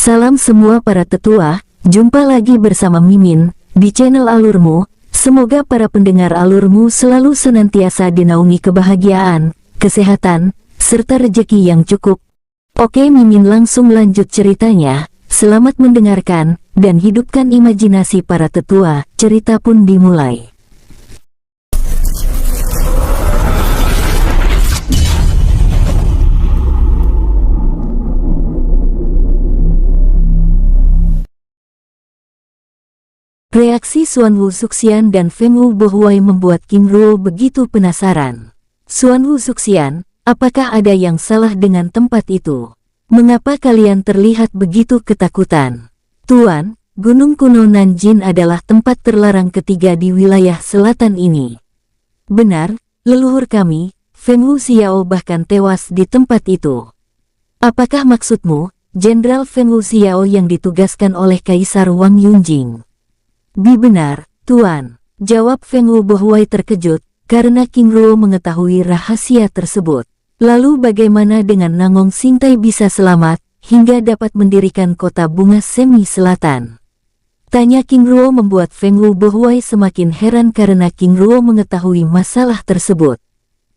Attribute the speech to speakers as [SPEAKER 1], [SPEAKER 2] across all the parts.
[SPEAKER 1] Salam semua para tetua, jumpa lagi bersama Mimin, di channel Alurmu. Semoga para pendengar Alurmu selalu senantiasa dinaungi kebahagiaan, kesehatan, serta rejeki yang cukup. Oke, Mimin langsung lanjut ceritanya. Selamat mendengarkan, dan hidupkan imajinasi para tetua. Cerita pun dimulai. Reaksi Xuan Wu Zuxian dan Feng Wu Bohuai membuat King Ruo begitu penasaran. Xuan Wu Zuxian, apakah ada yang salah dengan tempat itu? Mengapa kalian terlihat begitu ketakutan? Tuan, Gunung Kuno Nanjin adalah tempat terlarang ketiga di wilayah selatan ini. Benar, leluhur kami, Feng Wu Xiao bahkan tewas di tempat itu. Apakah maksudmu, Jenderal Feng Wu Xiao yang ditugaskan oleh Kaisar Wang Yunjing? Benar, Tuan, jawab Feng Wu Bohuai terkejut, karena King Ruo mengetahui rahasia tersebut. Lalu bagaimana dengan Nangong Xingtai bisa selamat, hingga dapat mendirikan kota bunga Semi Selatan? Tanya King Ruo membuat Feng Wu Bohuai semakin heran karena King Ruo mengetahui masalah tersebut.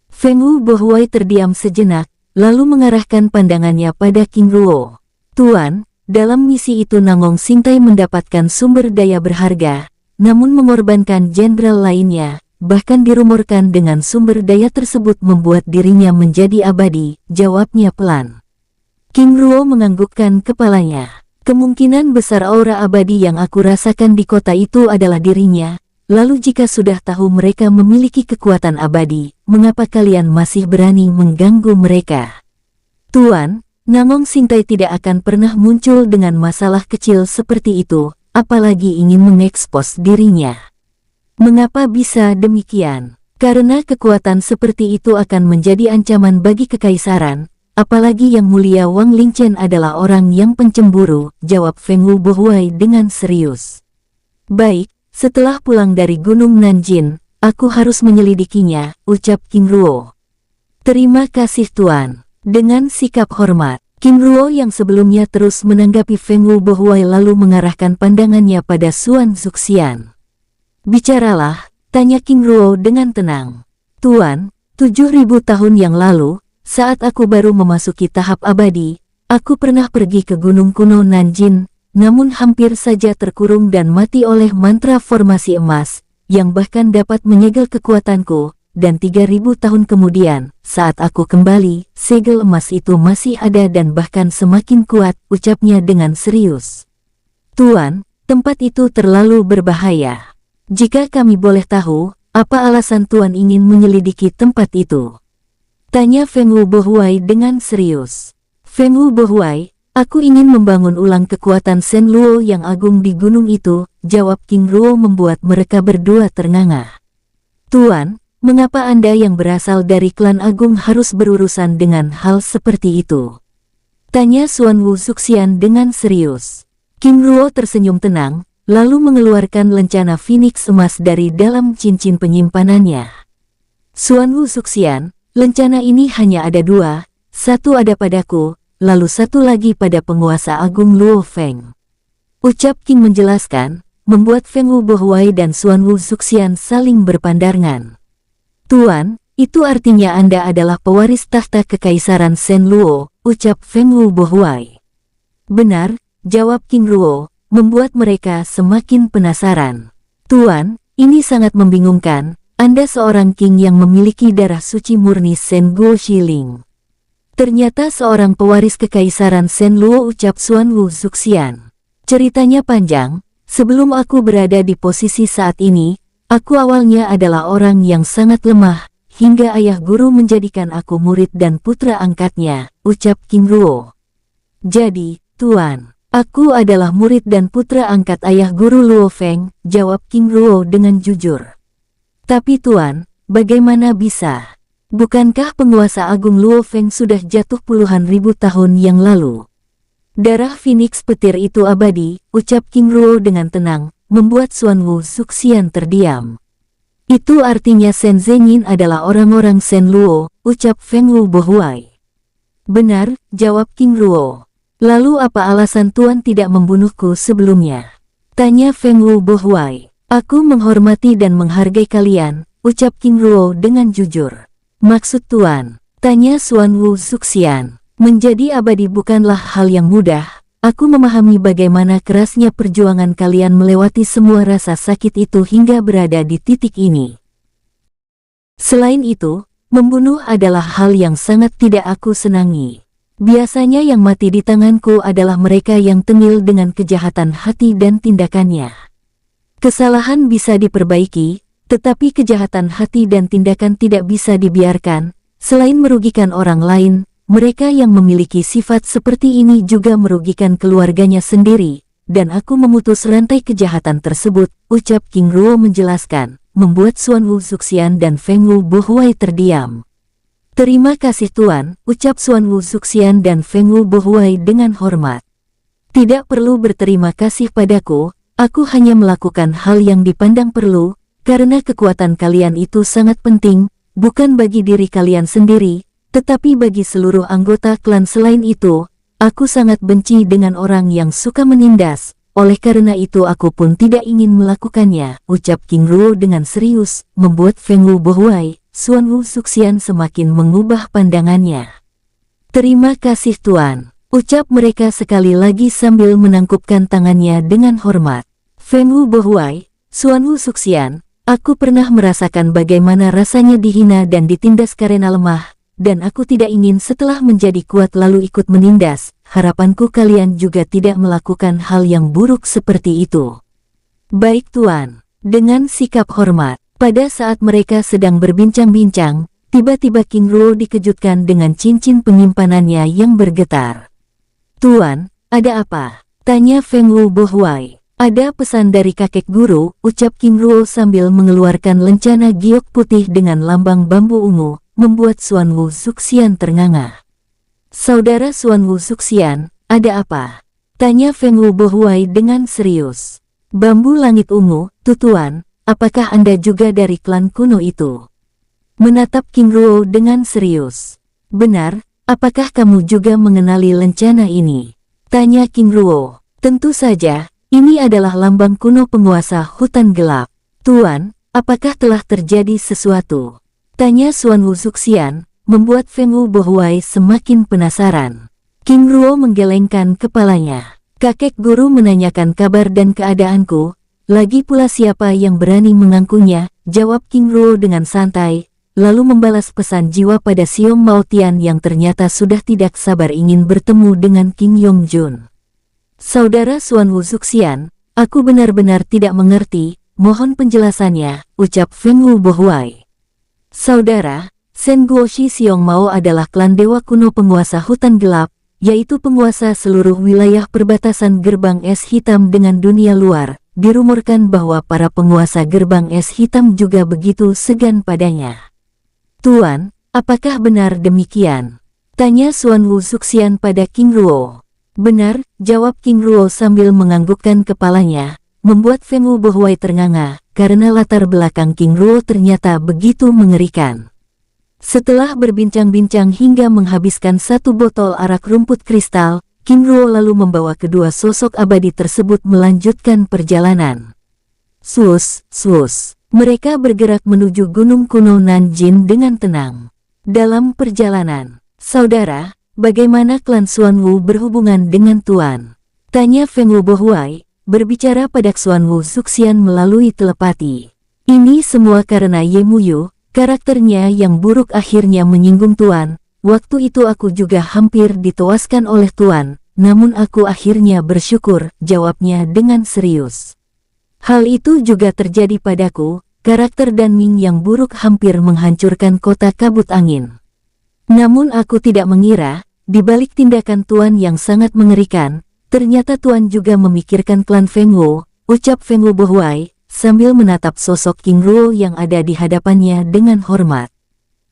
[SPEAKER 1] Feng Wu Bohuai terdiam sejenak, lalu mengarahkan pandangannya pada King Ruo. Tuan, dalam misi itu Nangong Xingtai mendapatkan sumber daya berharga, namun mengorbankan jenderal lainnya, bahkan dirumorkan dengan sumber daya tersebut membuat dirinya menjadi abadi, jawabnya pelan. King Ruo menganggukkan kepalanya. Kemungkinan besar aura abadi yang aku rasakan di kota itu adalah dirinya, lalu jika sudah tahu mereka memiliki kekuatan abadi, mengapa kalian masih berani mengganggu mereka? Tuan, Nangong Xingtai tidak akan pernah muncul dengan masalah kecil seperti itu, apalagi ingin mengekspos dirinya. Mengapa bisa demikian? Karena kekuatan seperti itu akan menjadi ancaman bagi kekaisaran, apalagi Yang Mulia Wang Lingchen adalah orang yang pencemburu, jawab Feng Wu Bohuai dengan serius. Baik, setelah pulang dari Gunung Nanjin, aku harus menyelidikinya, ucap King Ruo. Terima kasih Tuan. Dengan sikap hormat, King Ruo yang sebelumnya terus menanggapi Feng Wu Bohuai lalu mengarahkan pandangannya pada Xuan Zuxian. Bicaralah, tanya King Ruo dengan tenang. Tuan, 7.000 tahun yang lalu, saat aku baru memasuki tahap abadi, aku pernah pergi ke Gunung Kuno Nanjin, namun hampir saja terkurung dan mati oleh mantra formasi emas, yang bahkan dapat menyegel kekuatanku. Dan 3.000 tahun kemudian, saat aku kembali, segel emas itu masih ada dan bahkan semakin kuat, ucapnya dengan serius. Tuan, tempat itu terlalu berbahaya. Jika kami boleh tahu, apa alasan Tuan ingin menyelidiki tempat itu? Tanya Feng Wu Bohuai dengan serius. Feng Wu Bohuai, aku ingin membangun ulang kekuatan Shen Luo yang agung di gunung itu, jawab King Ruo membuat mereka berdua ternganga. Tuan, mengapa Anda yang berasal dari klan agung harus berurusan dengan hal seperti itu? Tanya Xuan Wu Zuxian dengan serius. King Ruo tersenyum tenang, lalu mengeluarkan lencana Phoenix emas dari dalam cincin penyimpanannya. Xuan Wu Zuxian, lencana ini hanya ada dua, satu ada padaku, lalu satu lagi pada penguasa agung Luo Feng. Ucap King menjelaskan, membuat Feng Wu Bohuai dan Xuan Wu Zuxian saling berpandangan. Tuan, itu artinya Anda adalah pewaris tahta kekaisaran Shen Luo, ucap Feng Wu Bohuai. Benar, jawab King Ruo, membuat mereka semakin penasaran. Tuan, ini sangat membingungkan, Anda seorang king yang memiliki darah suci murni Shen Guo Shiling. Ternyata seorang pewaris kekaisaran Shen Luo, ucap Xuan Wu Zuxian. Ceritanya panjang, sebelum aku berada di posisi saat ini, aku awalnya adalah orang yang sangat lemah, hingga ayah guru menjadikan aku murid dan putra angkatnya, ucap King Ruo. Jadi, Tuan, aku adalah murid dan putra angkat ayah guru Luo Feng, jawab King Ruo dengan jujur. Tapi Tuan, bagaimana bisa? Bukankah penguasa agung Luo Feng sudah jatuh puluhan ribu tahun yang lalu? Darah Phoenix petir itu abadi, ucap King Ruo dengan tenang, membuat Xuan Wu Zuxian terdiam. Itu artinya Shen Zhenyin adalah orang-orang Shen Luo, ucap Feng Wu Bohuai. Benar, jawab King Ruo. Lalu apa alasan Tuan tidak membunuhku sebelumnya? Tanya Feng Wu Bohuai. Aku menghormati dan menghargai kalian, ucap King Ruo dengan jujur. Maksud Tuan? Tanya Xuan Wu Zuxian. Menjadi abadi bukanlah hal yang mudah. Aku memahami bagaimana kerasnya perjuangan kalian melewati semua rasa sakit itu hingga berada di titik ini. Selain itu, membunuh adalah hal yang sangat tidak aku senangi. Biasanya yang mati di tanganku adalah mereka yang tengil dengan kejahatan hati dan tindakannya. Kesalahan bisa diperbaiki, tetapi kejahatan hati dan tindakan tidak bisa dibiarkan. Selain merugikan orang lain, mereka yang memiliki sifat seperti ini juga merugikan keluarganya sendiri, dan aku memutus rantai kejahatan tersebut, ucap King Ruo menjelaskan, membuat Xuan Wu Zuxian dan Feng Wu Bohuai terdiam. Terima kasih Tuan, ucap Xuan Wu Zuxian dan Feng Wu Bohuai dengan hormat. Tidak perlu berterima kasih padaku, aku hanya melakukan hal yang dipandang perlu, karena kekuatan kalian itu sangat penting, bukan bagi diri kalian sendiri, tetapi bagi seluruh anggota klan. Selain itu, aku sangat benci dengan orang yang suka menindas, oleh karena itu aku pun tidak ingin melakukannya, ucap King Ruo dengan serius, membuat Feng Wu Bohuai, Xuan Wu Zuxian semakin mengubah pandangannya. Terima kasih Tuan, ucap mereka sekali lagi sambil menangkupkan tangannya dengan hormat. Feng Wu Bohuai, Xuan Wu Zuxian, aku pernah merasakan bagaimana rasanya dihina dan ditindas karena lemah, dan aku tidak ingin setelah menjadi kuat lalu ikut menindas. Harapanku kalian juga tidak melakukan hal yang buruk seperti itu. Baik Tuan, dengan sikap hormat. Pada saat mereka sedang berbincang-bincang, tiba-tiba King Ruo dikejutkan dengan cincin penyimpanannya yang bergetar. Tuan, ada apa? Tanya Feng Wu Bohuai. Ada pesan dari kakek guru, ucap King Ruo sambil mengeluarkan lencana giok putih dengan lambang bambu ungu, membuat Xuan Wu Zuxian ternganga. Saudara Xuan Wu Zuxian, ada apa? Tanya Feng Wu Bohuai dengan serius. Bambu langit ungu, Tuan. Apakah Anda juga dari klan kuno itu? Menatap King Ruo dengan serius. Benar, apakah kamu juga mengenali lencana ini? Tanya King Ruo. Tentu saja, ini adalah lambang kuno penguasa hutan gelap. Tuan, apakah telah terjadi sesuatu? Tanya Xuan Wu Zuxian, membuat Feng Wu Bohuai semakin penasaran. King Ruo menggelengkan kepalanya. Kakek guru menanyakan kabar dan keadaanku. Lagi pula siapa yang berani mengakunya, jawab King Ruo dengan santai, lalu membalas pesan jiwa pada Xiong Maotian yang ternyata sudah tidak sabar ingin bertemu dengan King Yongjun. Saudara Xuan Wu Zuxian, aku benar-benar tidak mengerti, mohon penjelasannya, ucap Feng Wu Bohuai. Saudara, Shen Guoshi Xiong Mao adalah klan dewa kuno penguasa hutan gelap, yaitu penguasa seluruh wilayah perbatasan gerbang es hitam dengan dunia luar. Dirumorkan bahwa para penguasa gerbang es hitam juga begitu segan padanya. Tuan, apakah benar demikian? Tanya Xuan Wu Zuxian pada King Ruo. Benar, jawab King Ruo sambil menganggukkan kepalanya, membuat Feng Wu Bohuai ternganga, karena latar belakang King Ruo ternyata begitu mengerikan. Setelah berbincang-bincang hingga menghabiskan 1 botol arak rumput kristal, King Ruo lalu membawa kedua sosok abadi tersebut melanjutkan perjalanan. Sus, mereka bergerak menuju gunung kuno Nanjin dengan tenang. Dalam perjalanan, saudara, bagaimana klan Xuan Wu berhubungan dengan Tuan? Tanya Feng Wu Bohuai, berbicara pada Xuan Wu Zuxian melalui telepati. Ini semua karena Ye Muyu, karakternya yang buruk akhirnya menyinggung Tuan. Waktu itu aku juga hampir ditewaskan oleh Tuan, namun aku akhirnya bersyukur, jawabnya dengan serius. Hal itu juga terjadi padaku, karakter Dan Ming yang buruk hampir menghancurkan kota kabut angin. Namun aku tidak mengira, di balik tindakan Tuan yang sangat mengerikan, ternyata Tuan juga memikirkan klan Feng Wu, ucap Feng Wu Bohuai, sambil menatap sosok King Ruo yang ada di hadapannya dengan hormat.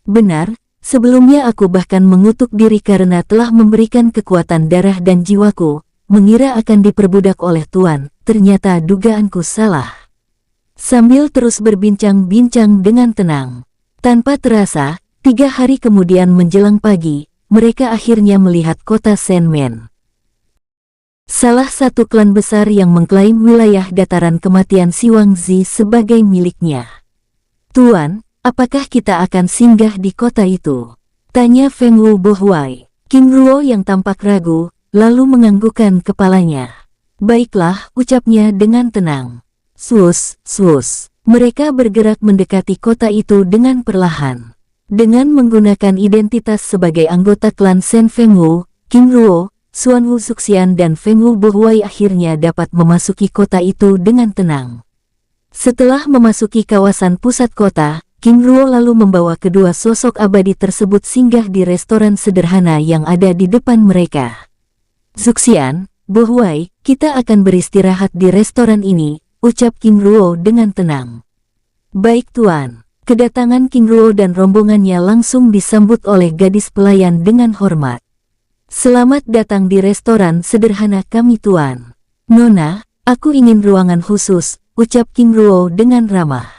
[SPEAKER 1] Benar. Sebelumnya aku bahkan mengutuk diri karena telah memberikan kekuatan darah dan jiwaku, mengira akan diperbudak oleh Tuan, ternyata dugaanku salah. Sambil terus berbincang-bincang dengan tenang. Tanpa terasa, 3 hari kemudian menjelang pagi, mereka akhirnya melihat kota Shenmen. salah satu klan besar yang mengklaim wilayah dataran kematian Siwangzi sebagai miliknya. Tuan, apakah kita akan singgah di kota itu? Tanya Feng Wu Bohuai. King Ruo yang tampak ragu, lalu menganggukkan kepalanya. Baiklah, ucapnya dengan tenang. Sus, sus. Mereka bergerak mendekati kota itu dengan perlahan. Dengan menggunakan identitas sebagai anggota klan Shen Feng Wu, King Ruo, Xuan Wu Zuxian dan Feng Wu Bohuai akhirnya dapat memasuki kota itu dengan tenang. Setelah memasuki kawasan pusat kota, King Ruo lalu membawa kedua sosok abadi tersebut singgah di restoran sederhana yang ada di depan mereka. Zuxian, Bohuai, kita akan beristirahat di restoran ini, ucap King Ruo dengan tenang. Baik Tuan. Kedatangan King Ruo dan rombongannya langsung disambut oleh gadis pelayan dengan hormat. Selamat datang di restoran sederhana kami Tuan. Nona, aku ingin ruangan khusus, ucap King Ruo dengan ramah.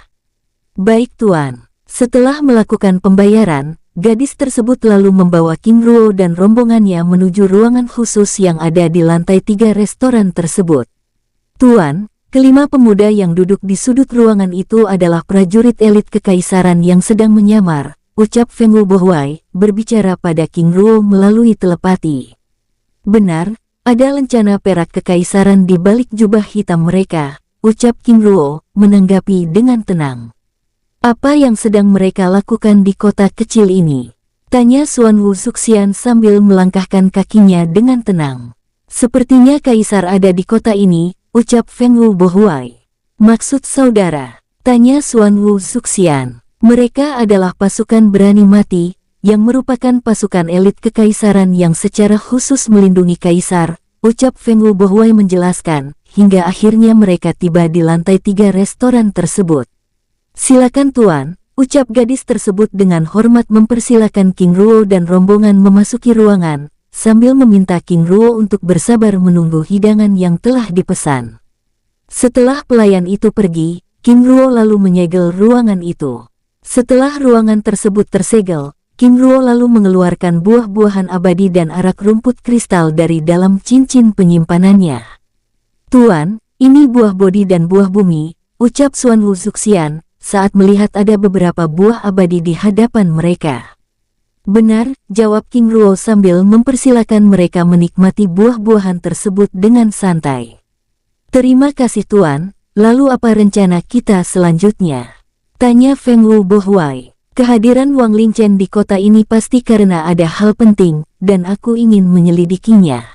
[SPEAKER 1] Baik Tuan. Setelah melakukan pembayaran, gadis tersebut lalu membawa King Ruo dan rombongannya menuju ruangan khusus yang ada di lantai 3 restoran tersebut. Tuan, kelima pemuda yang duduk di sudut ruangan itu adalah prajurit elit kekaisaran yang sedang menyamar, ucap Feng Wu Bohuai, berbicara pada King Ruo melalui telepati. Benar, ada lencana perak kekaisaran di balik jubah hitam mereka, ucap King Ruo, menanggapi dengan tenang. Apa yang sedang mereka lakukan di kota kecil ini? Tanya Xuan Wu Zuxian sambil melangkahkan kakinya dengan tenang. Sepertinya kaisar ada di kota ini, ucap Feng Wu Bohuai. Maksud saudara? Tanya Xuan Wu Zuxian. Mereka adalah pasukan berani mati, yang merupakan pasukan elit kekaisaran yang secara khusus melindungi kaisar, ucap Feng Wu Bohuai menjelaskan, hingga akhirnya mereka tiba di lantai 3 restoran tersebut. Silakan Tuan, ucap gadis tersebut dengan hormat mempersilakan King Ruo dan rombongan memasuki ruangan, sambil meminta King Ruo untuk bersabar menunggu hidangan yang telah dipesan. Setelah pelayan itu pergi, King Ruo lalu menyegel ruangan itu. Setelah ruangan tersebut tersegel, King Ruo lalu mengeluarkan buah-buahan abadi dan arak rumput kristal dari dalam cincin penyimpanannya. Tuan, ini buah bodi dan buah bumi, ucap Xuan Wu Zuxian, saat melihat ada beberapa buah abadi di hadapan mereka. Benar, jawab King Ruo sambil mempersilakan mereka menikmati buah-buahan tersebut dengan santai. Terima kasih Tuan, lalu apa rencana kita selanjutnya? Tanya Feng Wu Bohuai. Kehadiran Wang Lingchen di kota ini pasti karena ada hal penting, dan aku ingin menyelidikinya.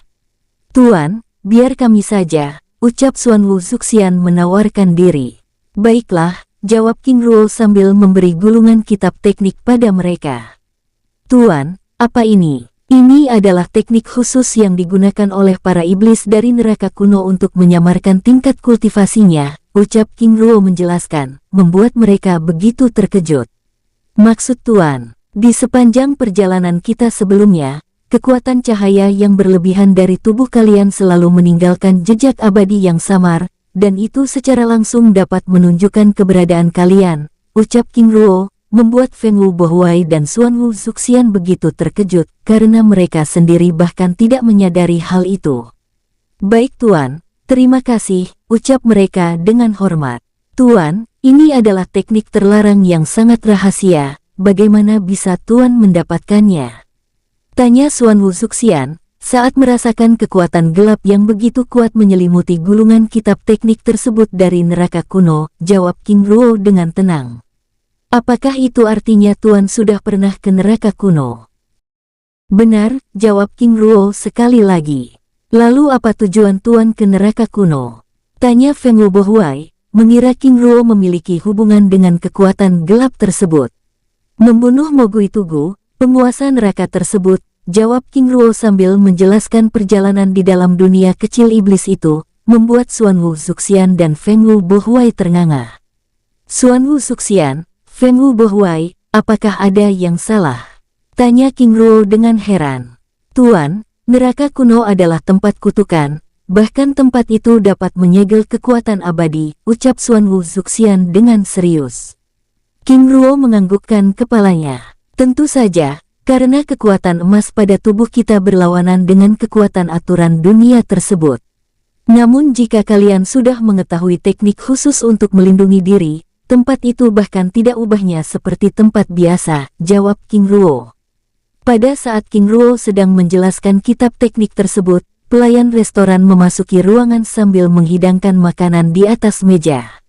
[SPEAKER 1] Tuan, biar kami saja, ucap Xuan Wu Zuxian menawarkan diri. Baiklah, jawab King Ruo sambil memberi gulungan kitab teknik pada mereka. Tuan, apa ini? Ini adalah teknik khusus yang digunakan oleh para iblis dari neraka kuno untuk menyamarkan tingkat kultivasinya, ucap King Ruo menjelaskan, membuat mereka begitu terkejut. Maksud Tuan, di sepanjang perjalanan kita sebelumnya, kekuatan cahaya yang berlebihan dari tubuh kalian selalu meninggalkan jejak abadi yang samar, dan itu secara langsung dapat menunjukkan keberadaan kalian, ucap King Ruo, membuat Feng Wu Bohuai dan Xuan Wu Zuxian begitu terkejut, karena mereka sendiri bahkan tidak menyadari hal itu. Baik Tuan, terima kasih, ucap mereka dengan hormat. Tuan, ini adalah teknik terlarang yang sangat rahasia, bagaimana bisa Tuan mendapatkannya? Tanya Xuan Wu Zuxian, saat merasakan kekuatan gelap yang begitu kuat menyelimuti gulungan kitab teknik tersebut dari neraka kuno, jawab King Ruo dengan tenang. Apakah itu artinya Tuan sudah pernah ke neraka kuno? Benar, jawab King Ruo sekali lagi. Lalu apa tujuan Tuan ke neraka kuno? Tanya Feng Wu Bohuai, mengira King Ruo memiliki hubungan dengan kekuatan gelap tersebut. Membunuh Mogui Tugu, penguasa neraka tersebut, jawab King Ruo sambil menjelaskan perjalanan di dalam dunia kecil iblis itu, membuat Xuan Wu Zuxian dan Feng Wu Bohuai ternganga. Xuan Wu Zuxian, Feng Wu Bohuai, apakah ada yang salah? Tanya King Ruo dengan heran. Tuan, neraka kuno adalah tempat kutukan, bahkan tempat itu dapat menyegel kekuatan abadi, ucap Xuan Wu Zuxian dengan serius. King Ruo menganggukkan kepalanya. Tentu saja, karena kekuatan emas pada tubuh kita berlawanan dengan kekuatan aturan dunia tersebut. Namun jika kalian sudah mengetahui teknik khusus untuk melindungi diri, tempat itu bahkan tidak ubahnya seperti tempat biasa, jawab King Ruo. Pada saat King Ruo sedang menjelaskan kitab teknik tersebut, pelayan restoran memasuki ruangan sambil menghidangkan makanan di atas meja.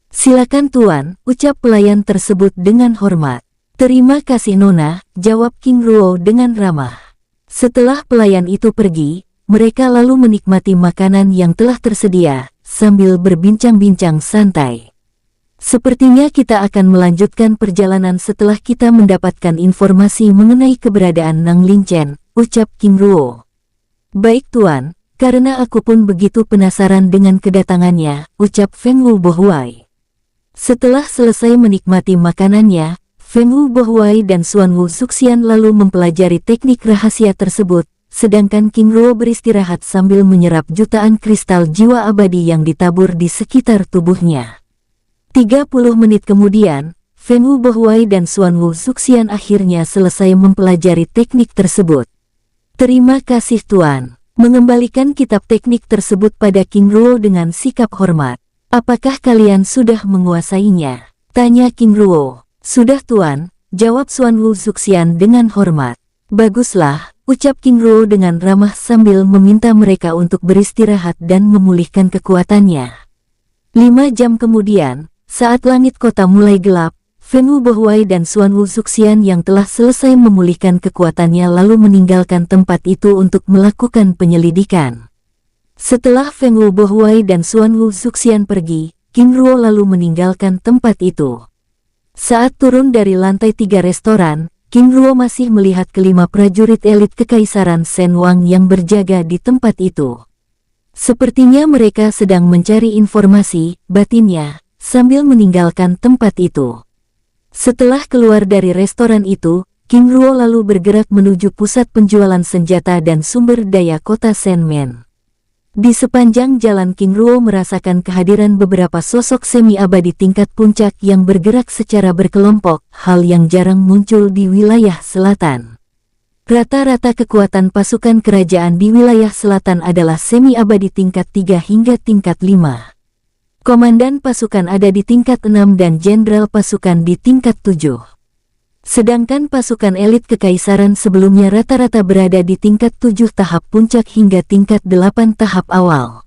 [SPEAKER 1] Silakan tuan, ucap pelayan tersebut dengan hormat. Terima kasih Nona, jawab King Ruo dengan ramah. Setelah pelayan itu pergi, mereka lalu menikmati makanan yang telah tersedia, sambil berbincang-bincang santai. Sepertinya kita akan melanjutkan perjalanan setelah kita mendapatkan informasi mengenai keberadaan Nang Linchen, ucap King Ruo. Baik tuan, karena aku pun begitu penasaran dengan kedatangannya, ucap Feng Wu Bohuai. Setelah selesai menikmati makanannya, Feng Wu Bohuai dan Xuan Wu Zuxian lalu mempelajari teknik rahasia tersebut, sedangkan King Ruo beristirahat sambil menyerap jutaan kristal jiwa abadi yang ditabur di sekitar tubuhnya. 30 menit kemudian, Feng Wu Bohuai dan Xuan Wu Zuxian akhirnya selesai mempelajari teknik tersebut. Terima kasih tuan. Mengembalikan kitab teknik tersebut pada King Ruo dengan sikap hormat. Apakah kalian sudah menguasainya? Tanya King Ruo. Sudah tuan, jawab Xuan Wu Zuxian dengan hormat. Baguslah, ucap King Ruo dengan ramah sambil meminta mereka untuk beristirahat dan memulihkan kekuatannya. 5 jam kemudian, saat langit kota mulai gelap, Feng Wu Bohuai dan Xuan Wu Zuxian yang telah selesai memulihkan kekuatannya lalu meninggalkan tempat itu untuk melakukan penyelidikan. Setelah Feng Wu Bohuai dan Xuan Wu Zuxian pergi, King Ruo lalu meninggalkan tempat itu. Saat turun dari lantai 3 restoran, King Ruo masih melihat kelima prajurit elit Kekaisaran Shen Wang yang berjaga di tempat itu. Sepertinya mereka sedang mencari informasi, batinnya, sambil meninggalkan tempat itu. Setelah keluar dari restoran itu, King Ruo lalu bergerak menuju pusat penjualan senjata dan sumber daya kota Shenmen. Di sepanjang jalan King Ruo merasakan kehadiran beberapa sosok semi-abadi tingkat puncak yang bergerak secara berkelompok, hal yang jarang muncul di wilayah selatan. Rata-rata kekuatan pasukan kerajaan di wilayah selatan adalah semi-abadi tingkat 3 hingga tingkat 5. Komandan pasukan ada di tingkat 6 dan jenderal pasukan di tingkat 7. Sedangkan pasukan elit kekaisaran sebelumnya rata-rata berada di tingkat 7 tahap puncak hingga tingkat 8 tahap awal.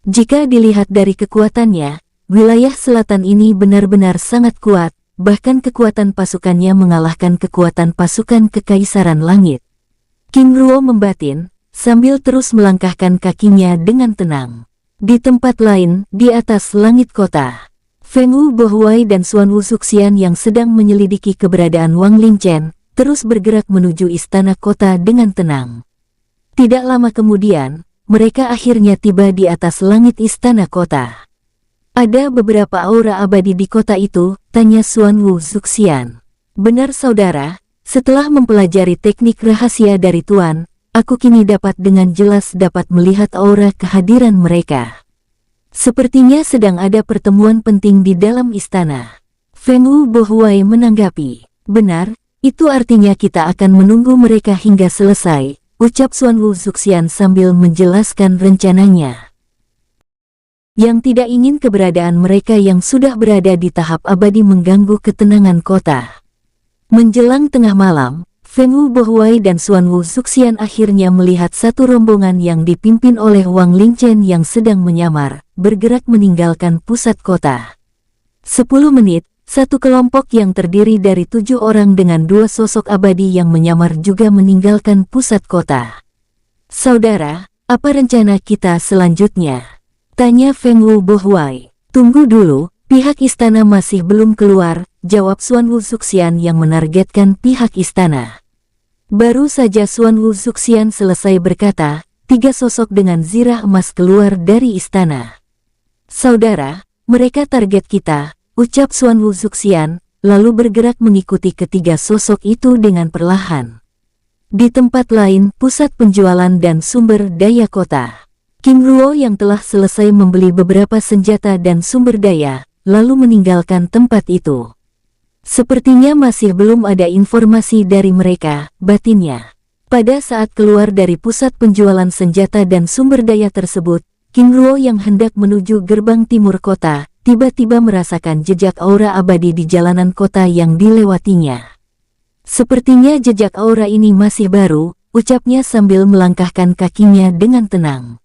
[SPEAKER 1] Jika dilihat dari kekuatannya, wilayah selatan ini benar-benar sangat kuat, bahkan kekuatan pasukannya mengalahkan kekuatan pasukan kekaisaran langit. King Ruo membatin, sambil terus melangkahkan kakinya dengan tenang. Di tempat lain, di atas langit kota, Feng Wu Bohuai dan Xuan Wu Zuxian yang sedang menyelidiki keberadaan Wang Linchen, terus bergerak menuju istana kota dengan tenang. Tidak lama kemudian, mereka akhirnya tiba di atas langit istana kota. Ada beberapa aura abadi di kota itu, tanya Xuan Wu Zuxian. Benar saudara, setelah mempelajari teknik rahasia dari Tuan, aku kini dapat dengan jelas dapat melihat aura kehadiran mereka. Sepertinya sedang ada pertemuan penting di dalam istana. Feng Wu Bohuai menanggapi. Benar, itu artinya kita akan menunggu mereka hingga selesai, ucap Xuan Wu Zuxian sambil menjelaskan rencananya. Yang tidak ingin keberadaan mereka yang sudah berada di tahap abadi mengganggu ketenangan kota. Menjelang tengah malam, Feng Wu Bohuai dan Xuan Wu Zuxian akhirnya melihat satu rombongan yang dipimpin oleh Wang Linchen yang sedang menyamar, bergerak meninggalkan pusat kota. 10 menit, satu kelompok yang terdiri dari 7 orang dengan 2 sosok abadi yang menyamar juga meninggalkan pusat kota. Saudara, apa rencana kita selanjutnya? Tanya Feng Wu Bohuai. Tunggu dulu, pihak istana masih belum keluar, jawab Xuan Wu Zuxian yang menargetkan pihak istana. Baru saja Xuan Wu Zuxian selesai berkata, 3 sosok dengan zirah emas keluar dari istana. Saudara, mereka target kita, ucap Xuan Wu Zuxian, lalu bergerak mengikuti ketiga sosok itu dengan perlahan. Di tempat lain, pusat penjualan dan sumber daya kota. King Ruo yang telah selesai membeli beberapa senjata dan sumber daya, lalu meninggalkan tempat itu. Sepertinya masih belum ada informasi dari mereka, batinnya. Pada saat keluar dari pusat penjualan senjata dan sumber daya tersebut, King Ruo yang hendak menuju gerbang timur kota, tiba-tiba merasakan jejak aura abadi di jalanan kota yang dilewatinya. Sepertinya jejak aura ini masih baru, ucapnya sambil melangkahkan kakinya dengan tenang.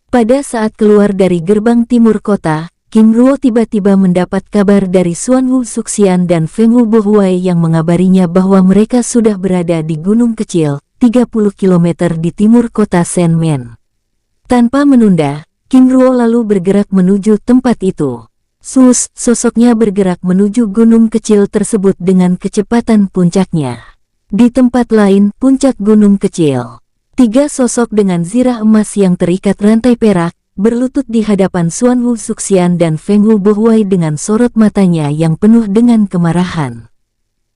[SPEAKER 1] Pada saat keluar dari gerbang timur kota, King Ruo tiba-tiba mendapat kabar dari Xuan Wu Suxian dan Feng Wu Bohuai yang mengabarinya bahwa mereka sudah berada di gunung kecil, 30 km di timur kota Shenmen. Tanpa menunda, King Ruo lalu bergerak menuju tempat itu. Sosoknya bergerak menuju gunung kecil tersebut dengan kecepatan puncaknya. Di tempat lain, puncak gunung kecil. 3 sosok dengan zirah emas yang terikat rantai perak, berlutut di hadapan Xuan Wu Suxian dan Feng Wu Bohuai dengan sorot matanya yang penuh dengan kemarahan.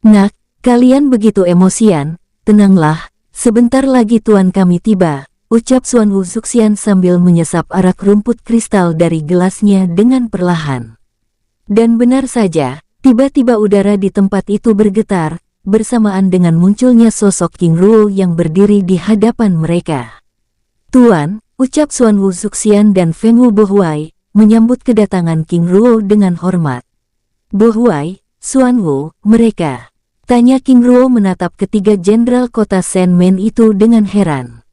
[SPEAKER 1] "Nak, kalian begitu emosian, tenanglah, sebentar lagi tuan kami tiba," ucap Xuan Wu Suxian sambil menyesap arak rumput kristal dari gelasnya dengan perlahan. Dan benar saja, tiba-tiba udara di tempat itu bergetar, bersamaan dengan munculnya sosok King Ruo yang berdiri di hadapan mereka. "Tuan," ucap Xuan Wu Suxian dan Feng Wu Bohuai, menyambut kedatangan King Ruo dengan hormat. "Bohuai, Xuan Wu, mereka?" tanya King Ruo menatap ketiga jenderal kota Shenmen itu dengan heran.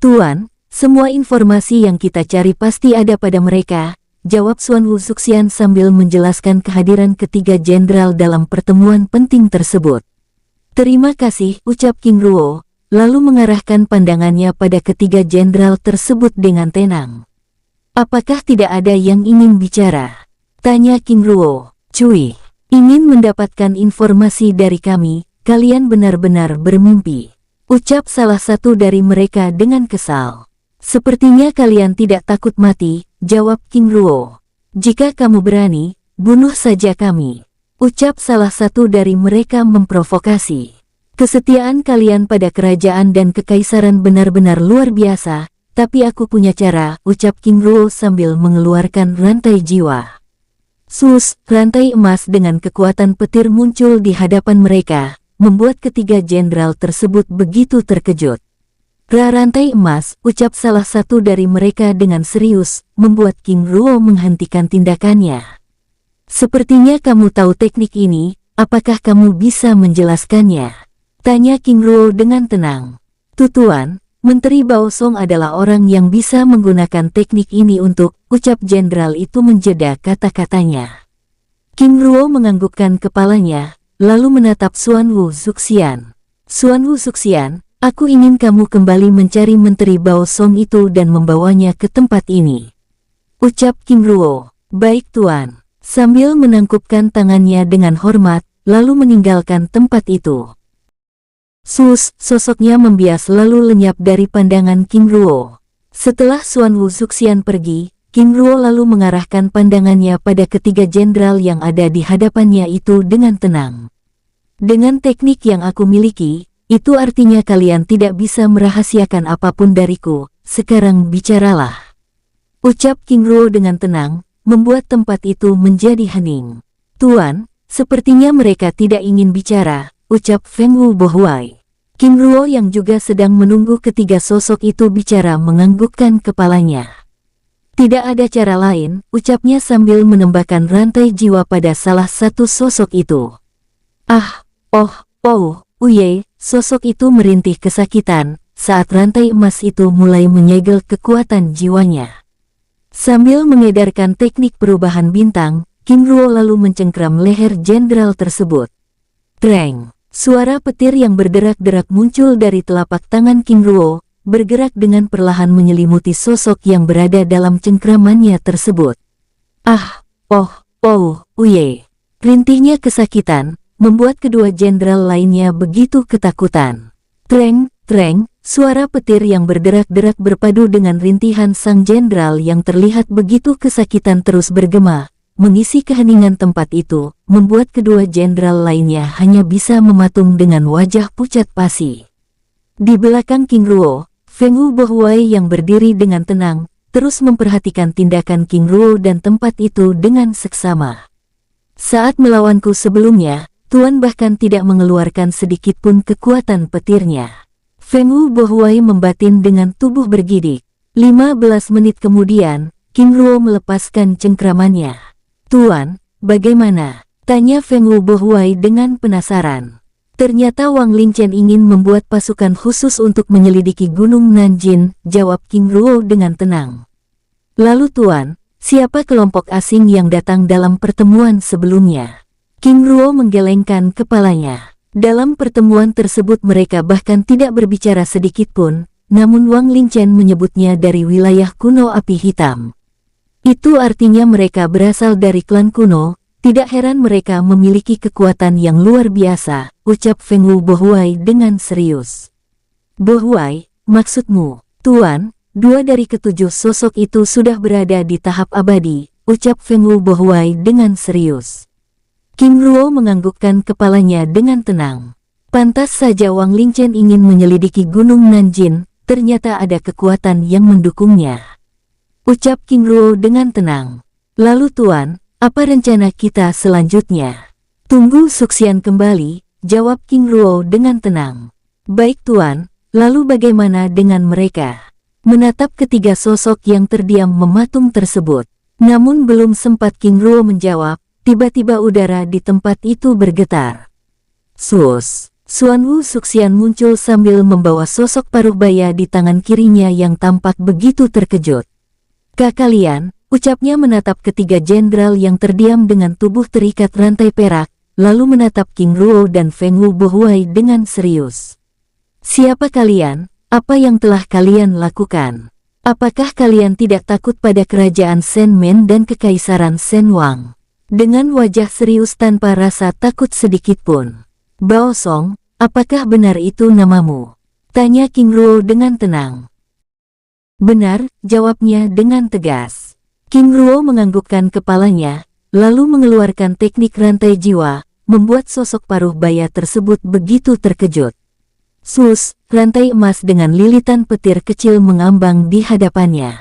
[SPEAKER 1] "Tuan, semua informasi yang kita cari pasti ada pada mereka," jawab Xuan Wu Suxian sambil menjelaskan kehadiran ketiga jenderal dalam pertemuan penting tersebut. "Terima kasih," ucap King Ruo, lalu mengarahkan pandangannya pada ketiga jenderal tersebut dengan tenang. "Apakah tidak ada yang ingin bicara?" tanya King Ruo. "Cui, ingin mendapatkan informasi dari kami, kalian benar-benar bermimpi," ucap salah satu dari mereka dengan kesal. "Sepertinya kalian tidak takut mati," jawab King Ruo. "Jika kamu berani, bunuh saja kami," ucap salah satu dari mereka memprovokasi. "Kesetiaan kalian pada kerajaan dan kekaisaran benar-benar luar biasa, tapi aku punya cara," ucap King Ruo sambil mengeluarkan rantai jiwa. Rantai emas dengan kekuatan petir muncul di hadapan mereka, membuat ketiga jenderal tersebut begitu terkejut. "Rantai emas," ucap salah satu dari mereka dengan serius, membuat King Ruo menghentikan tindakannya. "Sepertinya kamu tahu teknik ini, apakah kamu bisa menjelaskannya?" tanya King Ruo dengan tenang. "Tuan, Menteri Baosong adalah orang yang bisa menggunakan teknik ini untuk," ucap jenderal itu menjeda kata-katanya. King Ruo menganggukkan kepalanya, lalu menatap Xuan Wu Suxian. "Xuan Wu Suxian, aku ingin kamu kembali mencari Menteri Baosong itu dan membawanya ke tempat ini," ucap King Ruo. "Baik tuan," sambil menangkupkan tangannya dengan hormat, lalu meninggalkan tempat itu. Sosoknya membias lalu lenyap dari pandangan King Ruo. Setelah Xuan Wu Suxian pergi, King Ruo lalu mengarahkan pandangannya pada ketiga jenderal yang ada di hadapannya itu dengan tenang. "Dengan teknik yang aku miliki, itu artinya kalian tidak bisa merahasiakan apapun dariku, sekarang bicaralah," ucap King Ruo dengan tenang, membuat tempat itu menjadi hening. "Tuan, sepertinya mereka tidak ingin bicara," ucap Feng Wu Bohuai. King Ruo yang juga sedang menunggu ketiga sosok itu bicara menganggukkan kepalanya. "Tidak ada cara lain," ucapnya sambil menembakkan rantai jiwa pada salah satu sosok itu. Uye, sosok itu merintih kesakitan saat rantai emas itu mulai menyegel kekuatan jiwanya. Sambil mengedarkan teknik perubahan bintang, King Ruo lalu mencengkram leher jenderal tersebut. Treng! Suara petir yang berderak-derak muncul dari telapak tangan King Ruo, bergerak dengan perlahan menyelimuti sosok yang berada dalam cengkramannya tersebut. Uye! Rintihnya kesakitan, membuat kedua jenderal lainnya begitu ketakutan. Treng! Suara petir yang berderak-derak berpadu dengan rintihan sang jenderal yang terlihat begitu kesakitan terus bergema, mengisi keheningan tempat itu, membuat kedua jenderal lainnya hanya bisa mematung dengan wajah pucat pasi. Di belakang King Ruo, Feng Wu Bohuai yang berdiri dengan tenang, terus memperhatikan tindakan King Ruo dan tempat itu dengan seksama. "Saat melawanku sebelumnya, Tuan bahkan tidak mengeluarkan sedikit pun kekuatan petirnya." Feng Wu Bohuai membatin dengan tubuh bergidik. 15 menit kemudian, King Ruo melepaskan cengkramannya. "Tuan, bagaimana?" tanya Feng Wubohuai dengan penasaran. "Ternyata Wang Lingchen ingin membuat pasukan khusus untuk menyelidiki Gunung Nanjin," jawab King Ruo dengan tenang. "Lalu Tuan, siapa kelompok asing yang datang dalam pertemuan sebelumnya?" King Ruo menggelengkan kepalanya. Dalam pertemuan tersebut mereka bahkan tidak berbicara sedikitpun, namun Wang Lingchen menyebutnya dari wilayah kuno api hitam. Itu artinya mereka berasal dari klan kuno. Tidak heran mereka memiliki kekuatan yang luar biasa, ucap Feng Wubohuai dengan serius. "Bohuai, maksudmu?" "Tuan, 2 dari ke-7 sosok itu sudah berada di tahap abadi," ucap Feng Wubohuai dengan serius. King Ruo menganggukkan kepalanya dengan tenang. Pantas saja Wang Lingchen ingin menyelidiki Gunung Nanjin, ternyata ada kekuatan yang mendukungnya. Ucap King Ruo dengan tenang. "Lalu Tuan, apa rencana kita selanjutnya?" "Tunggu Suxian kembali," jawab King Ruo dengan tenang. "Baik Tuan, lalu bagaimana dengan mereka?" Menatap ketiga sosok yang terdiam mematung tersebut. Namun belum sempat King Ruo menjawab, tiba-tiba udara di tempat itu bergetar. Sus! Xuanwu Suxian muncul sambil membawa sosok paruh baya di tangan kirinya yang tampak begitu terkejut. "Kalian," ucapnya menatap ketiga jenderal yang terdiam dengan tubuh terikat rantai perak, lalu menatap King Ruo dan Feng Wubohuai dengan serius. "Siapa kalian? Apa yang telah kalian lakukan? Apakah kalian tidak takut pada kerajaan Shen Men dan kekaisaran Shen Wang?" Dengan wajah serius tanpa rasa takut sedikitpun. "Bao Song, apakah benar itu namamu?" tanya King Ruo dengan tenang. "Benar," jawabnya dengan tegas. King Ruo menganggukkan kepalanya, lalu mengeluarkan teknik rantai jiwa, membuat sosok paruh baya tersebut begitu terkejut. Sus! Rantai emas dengan lilitan petir kecil mengambang di hadapannya.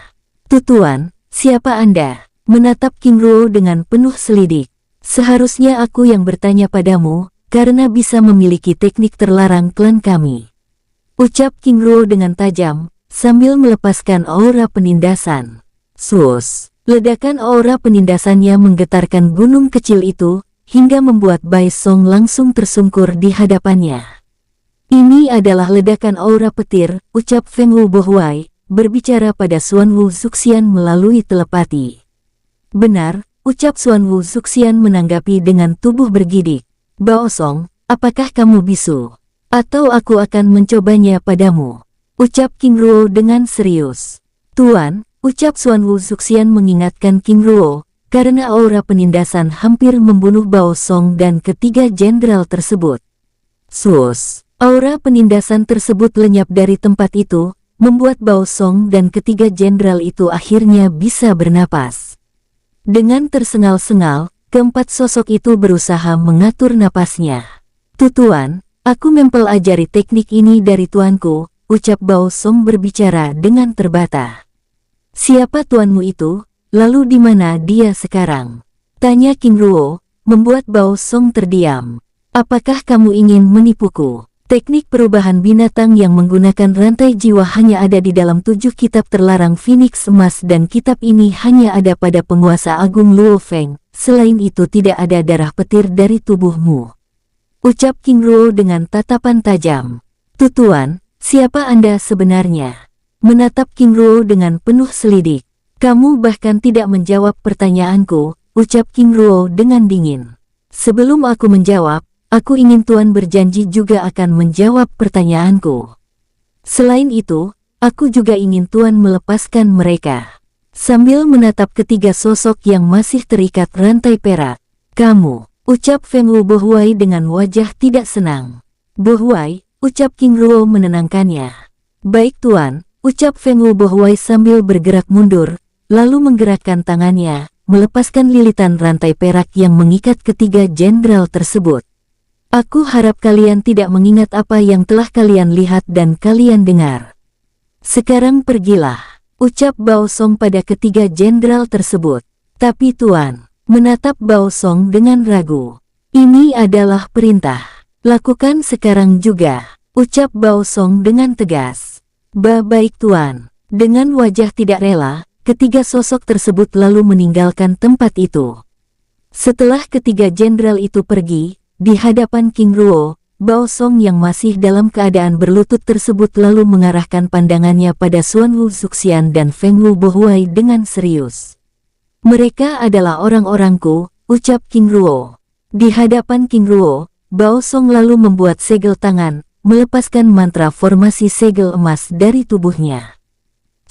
[SPEAKER 1] "Tuan, siapa Anda?" menatap King Ruo dengan penuh selidik. "Seharusnya aku yang bertanya padamu, karena bisa memiliki teknik terlarang klan kami," ucap King Ruo dengan tajam, sambil melepaskan aura penindasan. Sus! Ledakan aura penindasannya menggetarkan gunung kecil itu, hingga membuat Bai Song langsung tersungkur di hadapannya. "Ini adalah ledakan aura petir," ucap Feng Wubohuai, berbicara pada Xuanwu Suxian melalui telepati. "Benar," ucap Xuanwu Suxian menanggapi dengan tubuh bergidik. "Bao Song, apakah kamu bisu? Atau aku akan mencobanya padamu?" ucap King Ruo dengan serius. "Tuan," ucap Xuanwu Suxian mengingatkan King Ruo, karena aura penindasan hampir membunuh Bao Song dan ketiga jenderal tersebut. Sus! Aura penindasan tersebut lenyap dari tempat itu, membuat Bao Song dan ketiga jenderal itu akhirnya bisa bernapas. Dengan tersengal-sengal, keempat sosok itu berusaha mengatur napasnya. "Tuan, aku mempelajari teknik ini dari tuanku," ucap Bao Song berbicara dengan terbata. "Siapa tuanmu itu? Lalu di mana dia sekarang?" tanya King Ruo, membuat Bao Song terdiam. "Apakah kamu ingin menipuku?" Teknik perubahan binatang yang menggunakan rantai jiwa hanya ada di dalam 7 kitab terlarang Phoenix Emas dan kitab ini hanya ada pada penguasa agung Luo Feng. Selain itu tidak ada darah petir dari tubuhmu," ucap King Ruo dengan tatapan tajam. "Tuan, siapa Anda sebenarnya?" menatap King Ruo dengan penuh selidik. "Kamu bahkan tidak menjawab pertanyaanku," ucap King Ruo dengan dingin. "Sebelum aku menjawab, aku ingin Tuan berjanji juga akan menjawab pertanyaanku. Selain itu, aku juga ingin Tuan melepaskan mereka." Sambil menatap ketiga sosok yang masih terikat rantai perak. "Kamu," ucap Feng Wubohuai dengan wajah tidak senang. "Bohuai," ucap King Ruo menenangkannya. "Baik Tuan," ucap Feng Wubohuai sambil bergerak mundur, lalu menggerakkan tangannya, melepaskan lilitan rantai perak yang mengikat ketiga jenderal tersebut. "Aku harap kalian tidak mengingat apa yang telah kalian lihat dan kalian dengar. Sekarang pergilah," ucap Bao Song pada ketiga jenderal tersebut. "Tapi Tuan," menatap Bao Song dengan ragu. "Ini adalah perintah. Lakukan sekarang juga," ucap Bao Song dengan tegas. "Baik Tuan." Dengan wajah tidak rela, ketiga sosok tersebut lalu meninggalkan tempat itu. Setelah ketiga jenderal itu pergi, di hadapan King Ruo, Bao Song yang masih dalam keadaan berlutut tersebut lalu mengarahkan pandangannya pada Xuan Wu Zuxian dan Feng Wu Bohuai dengan serius. "Mereka adalah orang-orangku," ucap King Ruo. Di hadapan King Ruo, Bao Song lalu membuat segel tangan, melepaskan mantra formasi segel emas dari tubuhnya.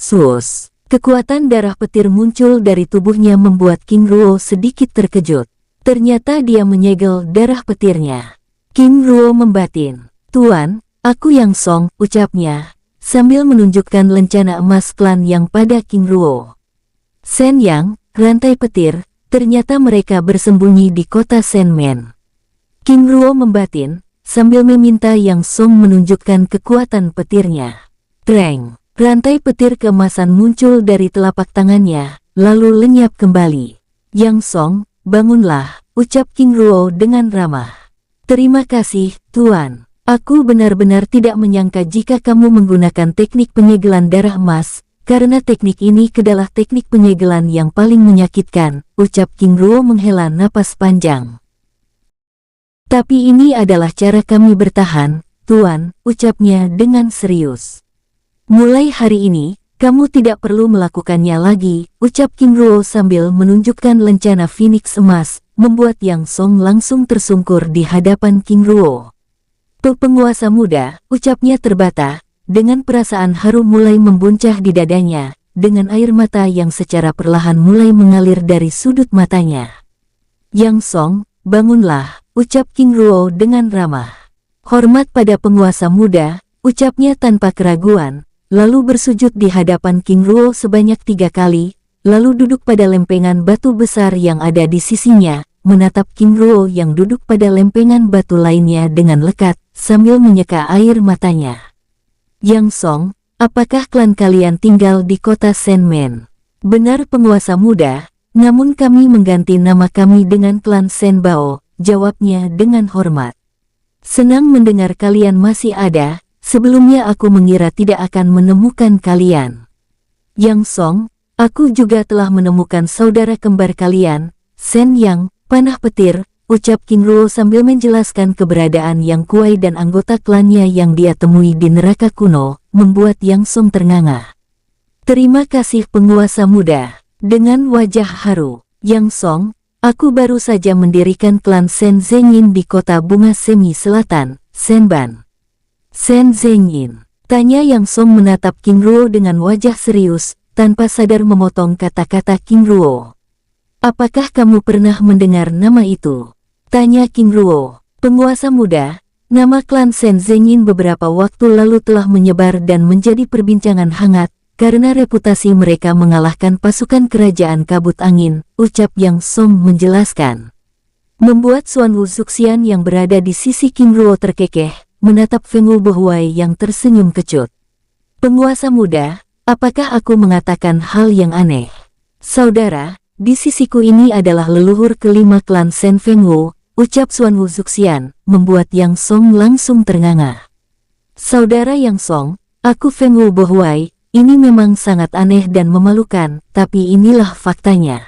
[SPEAKER 1] Sus! Kekuatan darah petir muncul dari tubuhnya membuat King Ruo sedikit terkejut. Ternyata dia menyegel darah petirnya. King Ruo membatin. "Tuan, aku Yang Song," ucapnya, sambil menunjukkan lencana emas klan Yang pada King Ruo. "Sen Yang, rantai petir, ternyata mereka bersembunyi di kota Senmen." King Ruo membatin, sambil meminta Yang Song menunjukkan kekuatan petirnya. Treng! Rantai petir keemasan muncul dari telapak tangannya, lalu lenyap kembali. "Yang Song, bangunlah," ucap King Ruo dengan ramah. "Terima kasih, Tuan. Aku benar-benar tidak menyangka jika kamu menggunakan teknik penyegelan darah emas, karena teknik ini adalah teknik penyegelan yang paling menyakitkan," ucap King Ruo menghela napas panjang. "Tapi ini adalah cara kami bertahan, Tuan," ucapnya dengan serius. "Mulai hari ini, kamu tidak perlu melakukannya lagi," ucap King Ruo sambil menunjukkan lencana Phoenix emas, membuat Yang Song langsung tersungkur di hadapan King Ruo. "Penguasa muda," ucapnya terbata, dengan perasaan haru mulai membuncah di dadanya, dengan air mata yang secara perlahan mulai mengalir dari sudut matanya. "Yang Song, bangunlah," ucap King Ruo dengan ramah. "Hormat pada penguasa muda," ucapnya tanpa keraguan, lalu bersujud di hadapan King Ruo sebanyak 3 kali, lalu duduk pada lempengan batu besar yang ada di sisinya, menatap King Ruo yang duduk pada lempengan batu lainnya dengan lekat, sambil menyeka air matanya. "Yang Song, apakah klan kalian tinggal di kota Senmen?" "Benar penguasa muda, namun kami mengganti nama kami dengan klan Senbao," jawabnya dengan hormat. "Senang mendengar kalian masih ada. Sebelumnya aku mengira tidak akan menemukan kalian." "Yang Song, aku juga telah menemukan saudara kembar kalian, Sen Yang, panah petir," ucap King Ruo sambil menjelaskan keberadaan Yang Kuai dan anggota klannya yang dia temui di neraka kuno, membuat Yang Song ternganga. "Terima kasih penguasa muda." Dengan wajah haru, "Yang Song, aku baru saja mendirikan klan Sen Zengyin di kota Bunga Semi Selatan, Senban." "Sen Zengyin?" tanya Yang Song menatap King Ruo dengan wajah serius, tanpa sadar memotong kata-kata King Ruo. "Apakah kamu pernah mendengar nama itu?" tanya King Ruo. "Penguasa muda, nama klan Sen Zengyin beberapa waktu lalu telah menyebar dan menjadi perbincangan hangat, karena reputasi mereka mengalahkan pasukan kerajaan kabut angin," ucap Yang Song menjelaskan. Membuat Xuan Wu Zuxian yang berada di sisi King Ruo terkekeh, menatap Feng Wu Bohuai yang tersenyum kecut. "Penguasa muda, apakah aku mengatakan hal yang aneh?" "Saudara, di sisiku ini adalah leluhur kelima klan Sen Feng Wu," ucap Xuan Wu Zuxian, membuat Yang Song langsung ternganga. "Saudara Yang Song, aku Feng Wu Bohuai, ini memang sangat aneh dan memalukan, tapi inilah faktanya.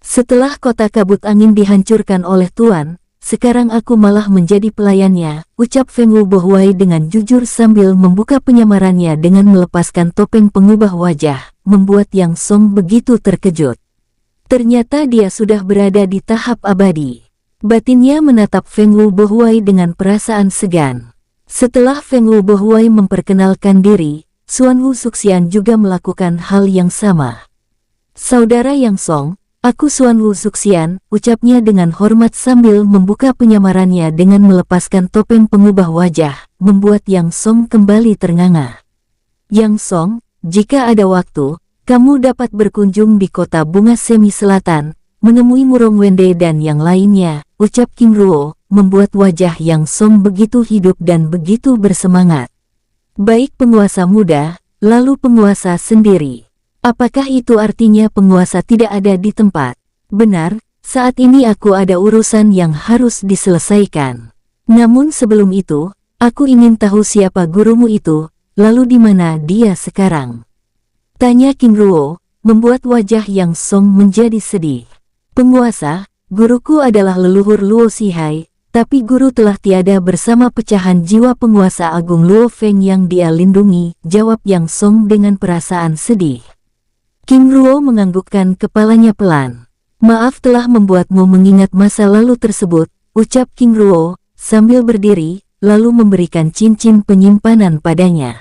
[SPEAKER 1] Setelah kota kabut angin dihancurkan oleh Tuan, sekarang aku malah menjadi pelayannya," ucap Feng Wu Bohuai dengan jujur sambil membuka penyamarannya dengan melepaskan topeng pengubah wajah, membuat Yang Song begitu terkejut. Ternyata dia sudah berada di tahap abadi. Batinnya menatap Feng Wu Bohuai dengan perasaan segan. Setelah Feng Wu Bohuai memperkenalkan diri, Xuan Wu Zuxian juga melakukan hal yang sama. "Saudara Yang Song, aku Xuan Wu Zuxian," ucapnya dengan hormat sambil membuka penyamarannya dengan melepaskan topeng pengubah wajah, membuat Yang Song kembali ternganga. "Yang Song, jika ada waktu, kamu dapat berkunjung di kota Bunga Semi Selatan, menemui Murong Wende dan yang lainnya," ucap King Ruo, membuat wajah Yang Song begitu hidup dan begitu bersemangat. "Baik penguasa muda, lalu penguasa sendiri. Apakah itu artinya penguasa tidak ada di tempat?" "Benar, saat ini aku ada urusan yang harus diselesaikan. Namun sebelum itu, aku ingin tahu siapa gurumu itu, lalu di mana dia sekarang?" Tanya King Ruo, membuat wajah Yang Song menjadi sedih. Penguasa, guruku adalah leluhur Luo Xihai, tapi guru telah tiada bersama pecahan jiwa penguasa agung Luo Feng yang dia lindungi, jawab Yang Song dengan perasaan sedih. King Ruo menganggukkan kepalanya pelan. Maaf telah membuatmu mengingat masa lalu tersebut, ucap King Ruo, sambil berdiri, lalu memberikan cincin penyimpanan padanya.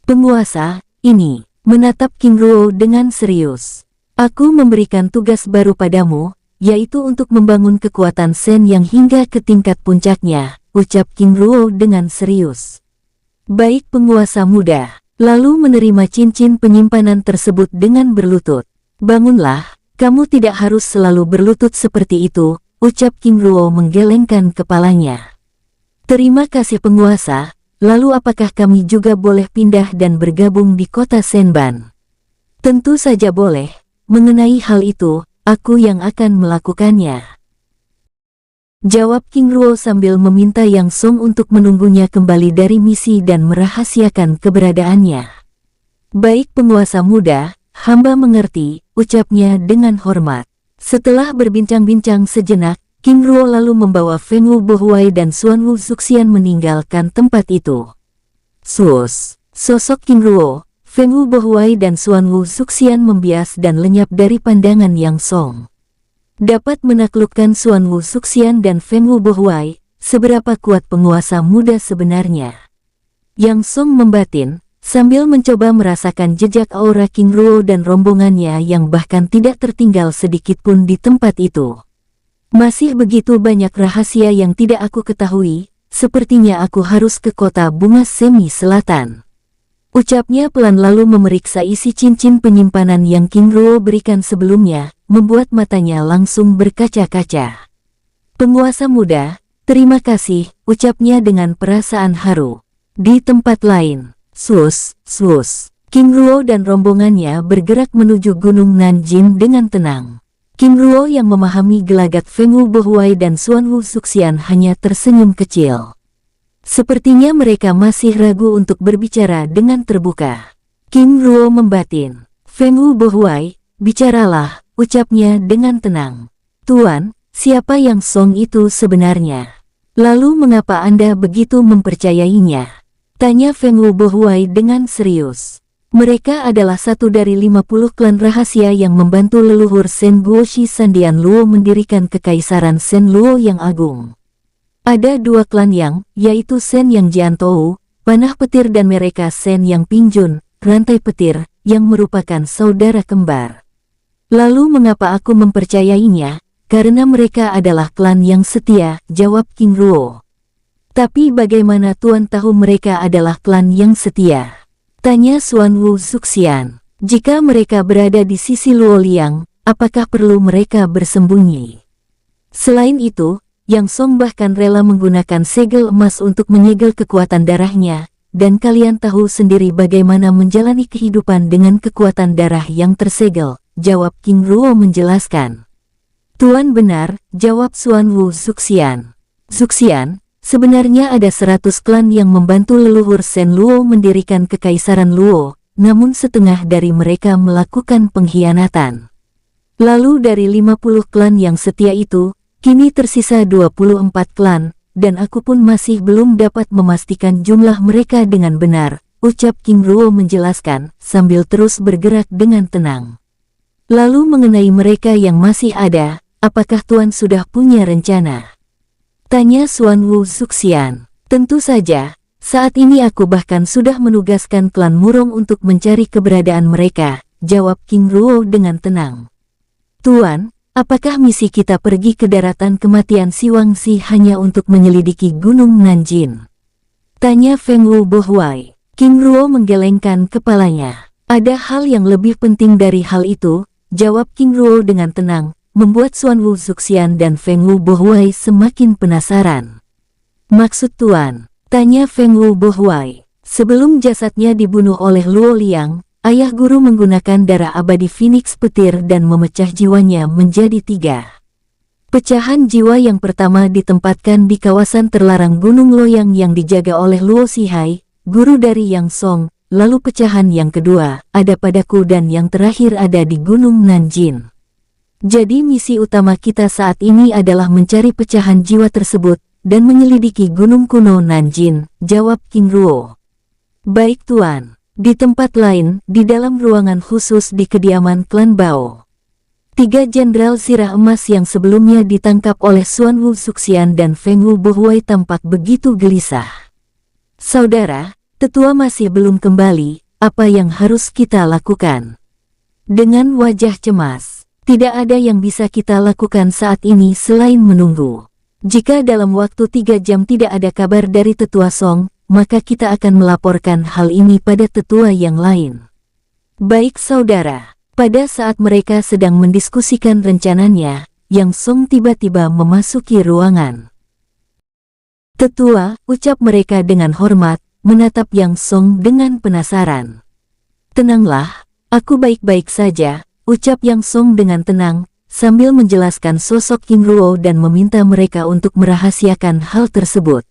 [SPEAKER 1] Penguasa, ini, menatap King Ruo dengan serius. Aku memberikan tugas baru padamu, yaitu untuk membangun kekuatan Sen yang hingga ke tingkat puncaknya, ucap King Ruo dengan serius. Baik penguasa muda, lalu menerima cincin penyimpanan tersebut dengan berlutut. Bangunlah, kamu tidak harus selalu berlutut seperti itu, ucap King Ruo menggelengkan kepalanya. Terima kasih penguasa, lalu apakah kami juga boleh pindah dan bergabung di kota Senban? Tentu saja boleh, mengenai hal itu, aku yang akan melakukannya. Jawab King Ruo sambil meminta Yang Song untuk menunggunya kembali dari misi dan merahasiakan keberadaannya. Baik penguasa muda, hamba mengerti, ucapnya dengan hormat. Setelah berbincang-bincang sejenak, King Ruo lalu membawa Feng Wu Bohuai dan Xuan Wu Zuxian meninggalkan tempat itu. Sosok King Ruo, Feng Wu Bohuai dan Xuan Wu Zuxian membias dan lenyap dari pandangan Yang Song. Dapat menaklukkan Xuan Wu Zuxian dan Feng Wu Bohuai, seberapa kuat penguasa muda sebenarnya. Yang Song membatin, sambil mencoba merasakan jejak aura King Ruo dan rombongannya yang bahkan tidak tertinggal sedikit pun di tempat itu. Masih begitu banyak rahasia yang tidak aku ketahui, sepertinya aku harus ke kota bunga Semi Selatan. Ucapnya pelan lalu memeriksa isi cincin penyimpanan yang King Ruo berikan sebelumnya, membuat matanya langsung berkaca-kaca. Penguasa muda, terima kasih, ucapnya dengan perasaan haru. Di tempat lain, King Ruo dan rombongannya bergerak menuju Gunung Nanjing dengan tenang. King Ruo yang memahami gelagat Feng Wu Bohuai dan Xuan Wu Zuxian hanya tersenyum kecil. Sepertinya mereka masih ragu untuk berbicara dengan terbuka. King Ruo membatin. Feng Wu Bohuai, bicaralah, ucapnya dengan tenang. Tuan, siapa Yang Song itu sebenarnya? Lalu mengapa Anda begitu mempercayainya? Tanya Feng Wu Bohuai dengan serius. Mereka adalah satu dari 50 klan rahasia yang membantu leluhur Sen Guoshi Sandian Luo mendirikan kekaisaran Sen Luo yang agung. Ada dua klan yang, yaitu Sen yang Jiantou, panah petir dan mereka Sen yang Pingjun, rantai petir, yang merupakan saudara kembar. Lalu mengapa aku mempercayainya? Karena mereka adalah klan yang setia, jawab King Ruo. Tapi bagaimana Tuan tahu mereka adalah klan yang setia? Tanya Xuan Wu Zuxian. Jika mereka berada di sisi Luo Liang, apakah perlu mereka bersembunyi? Selain itu, Yang Song bahkan rela menggunakan segel emas untuk menyegel kekuatan darahnya, dan kalian tahu sendiri bagaimana menjalani kehidupan dengan kekuatan darah yang tersegel, jawab King Ruo menjelaskan. Tuan benar, jawab Xuan Wu Zuxian. Zuxian, sebenarnya ada 100 klan yang membantu leluhur Sen Luo mendirikan kekaisaran Luo, namun setengah dari mereka melakukan pengkhianatan. Lalu dari 50 klan yang setia itu, kini tersisa 24 klan, dan aku pun masih belum dapat memastikan jumlah mereka dengan benar, ucap King Ruo menjelaskan, sambil terus bergerak dengan tenang. Lalu mengenai mereka yang masih ada, apakah Tuan sudah punya rencana? Tanya Xuan Wu Zuxian. Tentu saja, saat ini aku bahkan sudah menugaskan klan Murong untuk mencari keberadaan mereka, jawab King Ruo dengan tenang. Tuan, apakah misi kita pergi ke daratan kematian Siwangsi hanya untuk menyelidiki Gunung Nanjing? Tanya Feng Wu Bohuai. King Ruo menggelengkan kepalanya. Ada hal yang lebih penting dari hal itu, jawab King Ruo dengan tenang, membuat Xuan Wu Zuxian dan Feng Wu Bohuai semakin penasaran. Maksud Tuan? Tanya Feng Wu Bohuai. Sebelum jasadnya dibunuh oleh Luo Liang, ayah guru menggunakan darah abadi Phoenix petir dan memecah jiwanya menjadi 3. Pecahan jiwa yang pertama ditempatkan di kawasan terlarang Gunung Loyang yang dijaga oleh Luo Xihai, guru dari Yang Song, lalu pecahan yang kedua ada padaku dan yang terakhir ada di Gunung Nanjin. Jadi misi utama kita saat ini adalah mencari pecahan jiwa tersebut dan menyelidiki gunung kuno Nanjin, jawab King Ruo. Baik Tuan. Di tempat lain, di dalam ruangan khusus di kediaman klan Bao. 3 jenderal sirah emas yang sebelumnya ditangkap oleh Xuan Wu Suxian dan Feng Wu Bohuai tampak begitu gelisah. Saudara, tetua masih belum kembali, apa yang harus kita lakukan? Dengan wajah cemas, tidak ada yang bisa kita lakukan saat ini selain menunggu. Jika dalam waktu 3 jam tidak ada kabar dari tetua Song, maka kita akan melaporkan hal ini pada tetua yang lain. Baik saudara, pada saat mereka sedang mendiskusikan rencananya, Yang Song tiba-tiba memasuki ruangan. Tetua, ucap mereka dengan hormat, menatap Yang Song dengan penasaran. Tenanglah, aku baik-baik saja, ucap Yang Song dengan tenang, sambil menjelaskan sosok King Ruo dan meminta mereka untuk merahasiakan hal tersebut.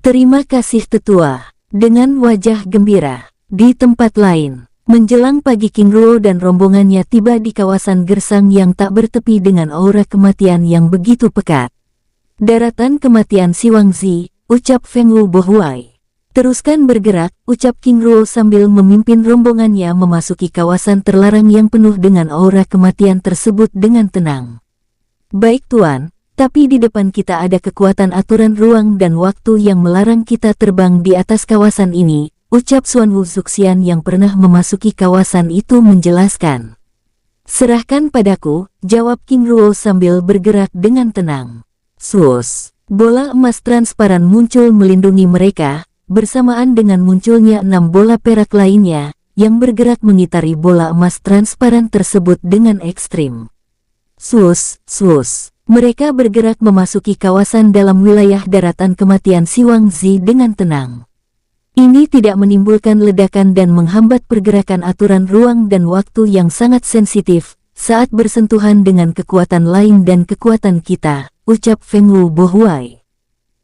[SPEAKER 1] Terima kasih tetua. Dengan wajah gembira. Di tempat lain, menjelang pagi King Ruo dan rombongannya tiba di kawasan gersang yang tak bertepi dengan aura kematian yang begitu pekat. Daratan kematian Siwangzi, ucap Feng Wu Bohuai. Teruskan bergerak, ucap King Ruo sambil memimpin rombongannya memasuki kawasan terlarang yang penuh dengan aura kematian tersebut dengan tenang. Baik Tuan. Tapi di depan kita ada kekuatan aturan ruang dan waktu yang melarang kita terbang di atas kawasan ini, ucap Xuan Wu Suxian yang pernah memasuki kawasan itu menjelaskan. Serahkan padaku, jawab King Ruo sambil bergerak dengan tenang. Sus, bola emas transparan muncul melindungi mereka, bersamaan dengan munculnya 6 bola perak lainnya, yang bergerak mengitari bola emas transparan tersebut dengan ekstrim. Sus. Mereka bergerak memasuki kawasan dalam wilayah daratan kematian Siwangzi dengan tenang. Ini tidak menimbulkan ledakan dan menghambat pergerakan aturan ruang dan waktu yang sangat sensitif saat bersentuhan dengan kekuatan lain dan kekuatan kita, ucap Feng Wu Bohuai.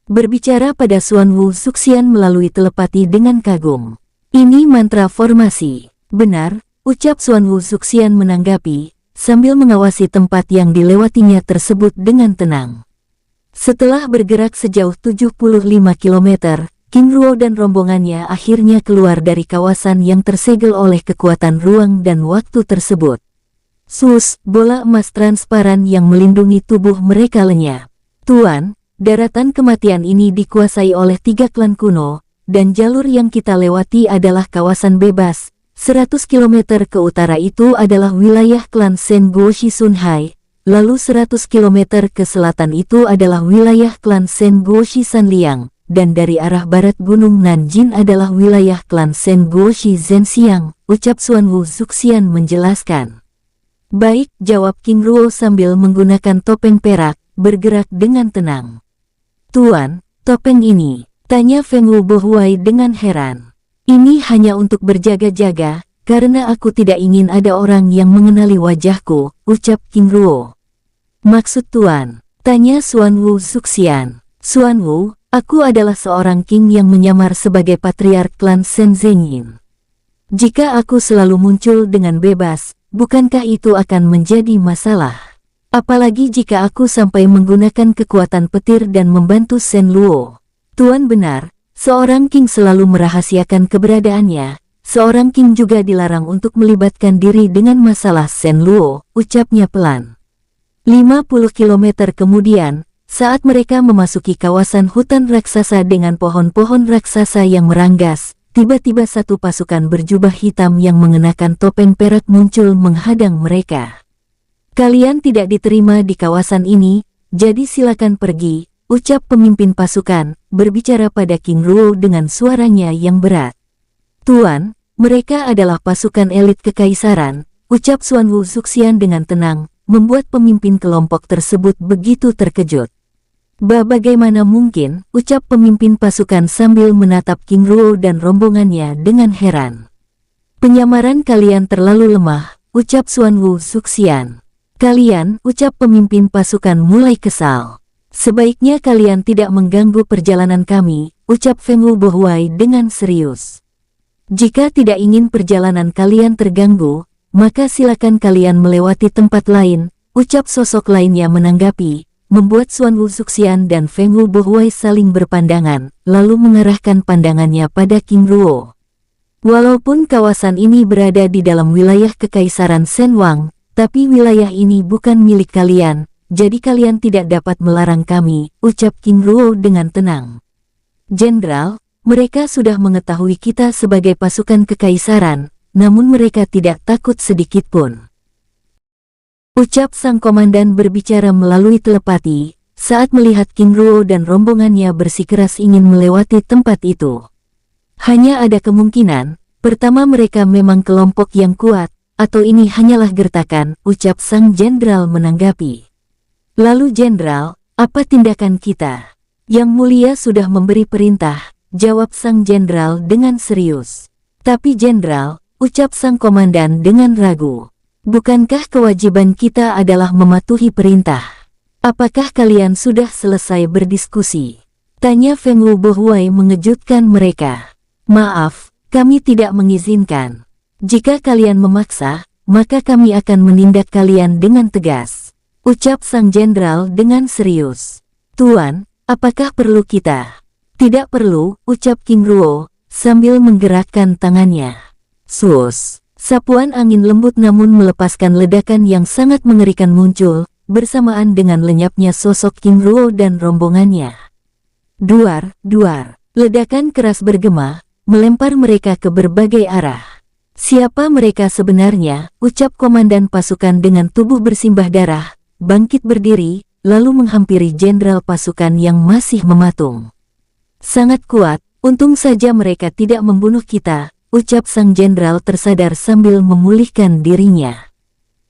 [SPEAKER 1] Berbicara pada Xuan Wu Suxian melalui telepati dengan kagum. Ini mantra formasi. Benar, ucap Xuan Wu Suxian menanggapi, sambil mengawasi tempat yang dilewatinya tersebut dengan tenang. Setelah bergerak sejauh 75 km, King Ruo dan rombongannya akhirnya keluar dari kawasan yang tersegel oleh kekuatan ruang dan waktu tersebut. Sus, bola emas transparan yang melindungi tubuh mereka lenyap. Tuan, daratan kematian ini dikuasai oleh 3 klan kuno, dan jalur yang kita lewati adalah kawasan bebas. 100 km ke utara itu adalah wilayah klan Sen Guoshi Sunhai, lalu 100 km ke selatan itu adalah wilayah klan Sen Guoshi Sanliang, dan dari arah barat Gunung Nanjin adalah wilayah klan Sen Guoshi Zhenxiang, ucap Xuan Wu Suxian menjelaskan. Baik, jawab King Ruo sambil menggunakan topeng perak, bergerak dengan tenang. Tuan, topeng ini, tanya Feng Wu Bohuai dengan heran. Ini hanya untuk berjaga-jaga, karena aku tidak ingin ada orang yang mengenali wajahku, ucap King Ruo. Maksud Tuan? Tanya Xuan Wu Suxian. Xuan Wu, aku adalah seorang king yang menyamar sebagai patriark klan Sen Zhenyin. Jika aku selalu muncul dengan bebas, bukankah itu akan menjadi masalah? Apalagi jika aku sampai menggunakan kekuatan petir dan membantu Sen Luo. Tuan benar. Seorang king selalu merahasiakan keberadaannya, seorang king juga dilarang untuk melibatkan diri dengan masalah Sen Luo, ucapnya pelan. 50 km kemudian, saat mereka memasuki kawasan hutan raksasa dengan pohon-pohon raksasa yang meranggas, tiba-tiba satu pasukan berjubah hitam yang mengenakan topeng perak muncul menghadang mereka. Kalian tidak diterima di kawasan ini, jadi silakan pergi. Ucap pemimpin pasukan, berbicara pada King Ruo dengan suaranya yang berat. Tuan, mereka adalah pasukan elit kekaisaran, ucap Xuan Wu Suxian dengan tenang, membuat pemimpin kelompok tersebut begitu terkejut. Bagaimana mungkin, ucap pemimpin pasukan sambil menatap King Ruo dan rombongannya dengan heran. Penyamaran kalian terlalu lemah, ucap Xuan Wu Suxian. Kalian, ucap pemimpin pasukan mulai kesal. Sebaiknya kalian tidak mengganggu perjalanan kami, ucap Feng Wu Bohuai dengan serius. Jika tidak ingin perjalanan kalian terganggu, maka silakan kalian melewati tempat lain, ucap sosok lainnya menanggapi, membuat Xuan Wuzuxian dan Feng Wubohuai saling berpandangan, lalu mengarahkan pandangannya pada King Ruo. Walaupun kawasan ini berada di dalam wilayah Kekaisaran Shenwang, tapi wilayah ini bukan milik kalian, jadi kalian tidak dapat melarang kami, ucap King Ruo dengan tenang. Jenderal, mereka sudah mengetahui kita sebagai pasukan Kekaisaran, namun mereka tidak takut sedikitpun. Ucap sang komandan berbicara melalui telepati, saat melihat King Ruo dan rombongannya bersikeras ingin melewati tempat itu. Hanya ada kemungkinan, pertama mereka memang kelompok yang kuat, atau ini hanyalah gertakan, ucap sang jenderal menanggapi. Lalu jenderal, apa tindakan kita? Yang mulia sudah memberi perintah, jawab sang jenderal dengan serius. Tapi jenderal, ucap sang komandan dengan ragu. Bukankah kewajiban kita adalah mematuhi perintah? Apakah kalian sudah selesai berdiskusi? Tanya Feng Wubohuai mengejutkan mereka. Maaf, kami tidak mengizinkan. Jika kalian memaksa, maka kami akan menindak kalian dengan tegas. Ucap sang jenderal dengan serius. Tuan, apakah perlu kita? Tidak perlu, ucap King Ruo, sambil menggerakkan tangannya. Sus, sapuan angin lembut namun melepaskan ledakan yang sangat mengerikan muncul, bersamaan dengan lenyapnya sosok King Ruo dan rombongannya. Duar, duar, ledakan keras bergema, melempar mereka ke berbagai arah. Siapa mereka sebenarnya, ucap komandan pasukan dengan tubuh bersimbah darah, bangkit berdiri, lalu menghampiri jenderal pasukan yang masih mematung. Sangat kuat, untung saja mereka tidak membunuh kita, ucap sang jenderal tersadar sambil memulihkan dirinya.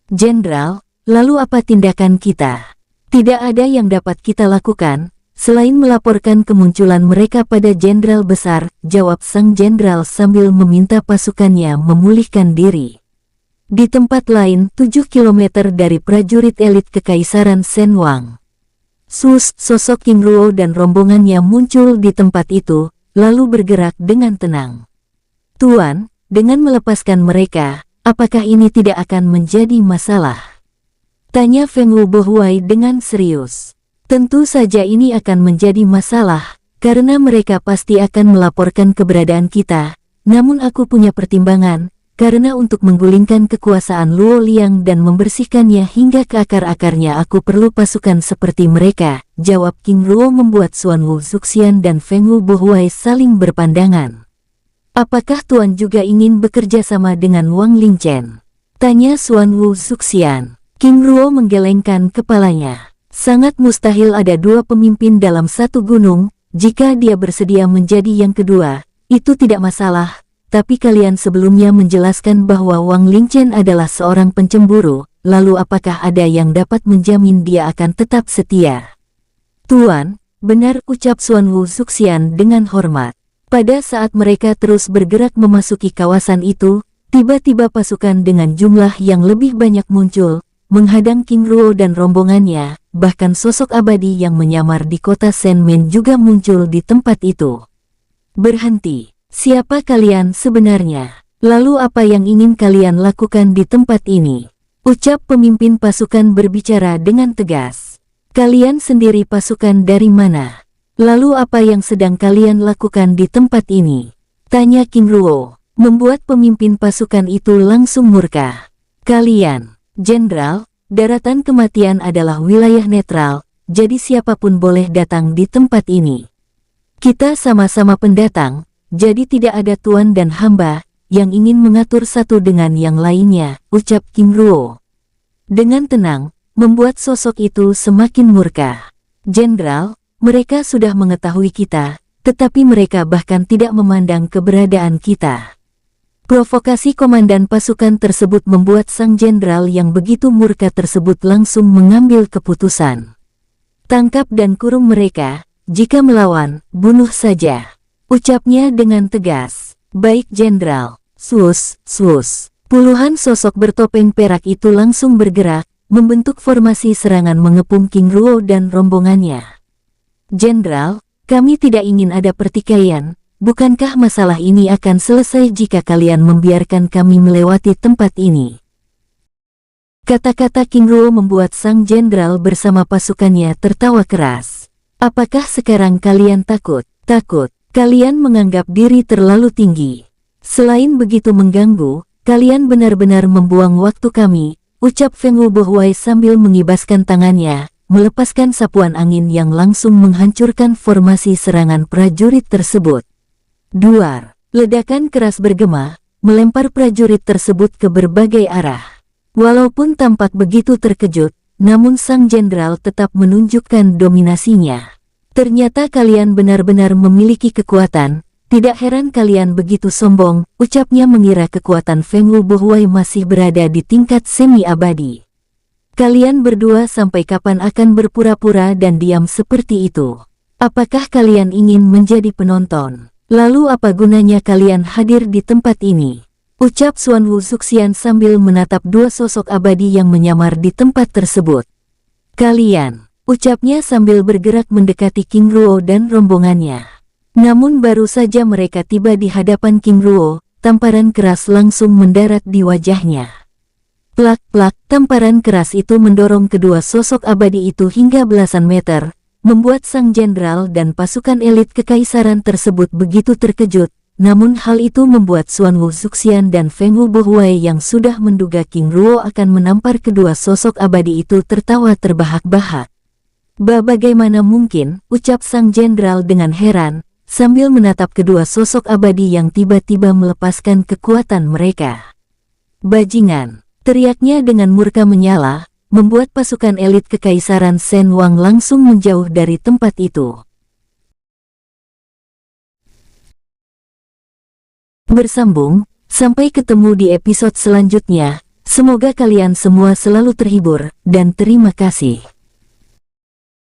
[SPEAKER 1] Jenderal, lalu apa tindakan kita? Tidak ada yang dapat kita lakukan, selain melaporkan kemunculan mereka pada jenderal besar, jawab sang jenderal sambil meminta pasukannya memulihkan diri. Di tempat lain, 7 km dari prajurit elit Kekaisaran Shenwang. Sosok King Ruo dan rombongannya muncul di tempat itu, lalu bergerak dengan tenang. Tuan, dengan melepaskan mereka, apakah ini tidak akan menjadi masalah? Tanya Feng Wubohuai dengan serius. Tentu saja ini akan menjadi masalah, karena mereka pasti akan melaporkan keberadaan kita. Namun aku punya pertimbangan, karena untuk menggulingkan kekuasaan Luo Liang dan membersihkannya hingga ke akar-akarnya aku perlu pasukan seperti mereka, jawab King Ruo membuat Xuan Wuzuxian dan Feng Wubohuai saling berpandangan. Apakah Tuan juga ingin bekerja sama dengan Wang Lingchen? Tanya Xuan Wuzuxian. King Ruo menggelengkan kepalanya. Sangat mustahil ada dua pemimpin dalam satu gunung, jika dia bersedia menjadi yang kedua, itu tidak masalah, tapi kalian sebelumnya menjelaskan bahwa Wang Lingchen adalah seorang pencemburu, lalu apakah ada yang dapat menjamin dia akan tetap setia? Tuan, benar, ucap Xuan Wuzuxian dengan hormat. Pada saat mereka terus bergerak memasuki kawasan itu, tiba-tiba pasukan dengan jumlah yang lebih banyak muncul, menghadang King Ruo dan rombongannya, bahkan sosok abadi yang menyamar di kota Shenmen juga muncul di tempat itu. Berhenti, siapa kalian sebenarnya? Lalu apa yang ingin kalian lakukan di tempat ini? Ucap pemimpin pasukan berbicara dengan tegas. Kalian sendiri pasukan dari mana? Lalu apa yang sedang kalian lakukan di tempat ini? Tanya King Ruo, membuat pemimpin pasukan itu langsung murka. Kalian, jenderal, daratan kematian adalah wilayah netral, jadi siapapun boleh datang di tempat ini. Kita sama-sama pendatang, jadi tidak ada tuan dan hamba yang ingin mengatur satu dengan yang lainnya, ucap King Ruo. Dengan tenang, membuat sosok itu semakin murka. Jenderal, mereka sudah mengetahui kita, tetapi mereka bahkan tidak memandang keberadaan kita. Provokasi komandan pasukan tersebut membuat sang jenderal yang begitu murka tersebut langsung mengambil keputusan. Tangkap dan kurung mereka, jika melawan, bunuh saja. Ucapnya dengan tegas. Baik jenderal. Sus. Puluhan sosok bertopeng perak itu langsung bergerak, membentuk formasi serangan mengepung King Ruo dan rombongannya. Jenderal, kami tidak ingin ada pertikaian, bukankah masalah ini akan selesai jika kalian membiarkan kami melewati tempat ini? Kata-kata King Ruo membuat sang jenderal bersama pasukannya tertawa keras. Apakah sekarang kalian takut? Takut? Kalian menganggap diri terlalu tinggi. Selain begitu mengganggu, kalian benar-benar membuang waktu kami, ucap Feng Wubohuai sambil mengibaskan tangannya, melepaskan sapuan angin yang langsung menghancurkan formasi serangan prajurit tersebut. Duar, ledakan keras bergema, melempar prajurit tersebut ke berbagai arah. Walaupun tampak begitu terkejut, namun sang jenderal tetap menunjukkan dominasinya. Ternyata kalian benar-benar memiliki kekuatan, tidak heran kalian begitu sombong, ucapnya mengira kekuatan Feng Wubohuai masih berada di tingkat semi-abadi. Kalian berdua sampai kapan akan berpura-pura dan diam seperti itu? Apakah kalian ingin menjadi penonton? Lalu apa gunanya kalian hadir di tempat ini? Ucap Xuan Wu Zuxian sambil menatap dua sosok abadi yang menyamar di tempat tersebut. Kalian, ucapnya sambil bergerak mendekati King Ruo dan rombongannya. Namun baru saja mereka tiba di hadapan King Ruo, tamparan keras langsung mendarat di wajahnya. Plak-plak, tamparan keras itu mendorong kedua sosok abadi itu hingga belasan meter, membuat sang jenderal dan pasukan elit kekaisaran tersebut begitu terkejut. Namun hal itu membuat Xuan Wu Zuxian dan Feng Wubohuai yang sudah menduga King Ruo akan menampar kedua sosok abadi itu tertawa terbahak-bahak. Bagaimana mungkin, ucap sang jenderal dengan heran, sambil menatap kedua sosok abadi yang tiba-tiba melepaskan kekuatan mereka. Bajingan, teriaknya dengan murka menyala, membuat pasukan elit kekaisaran Shen Wang langsung menjauh dari tempat itu. Bersambung, sampai ketemu di episode selanjutnya, semoga kalian semua selalu terhibur, dan terima kasih.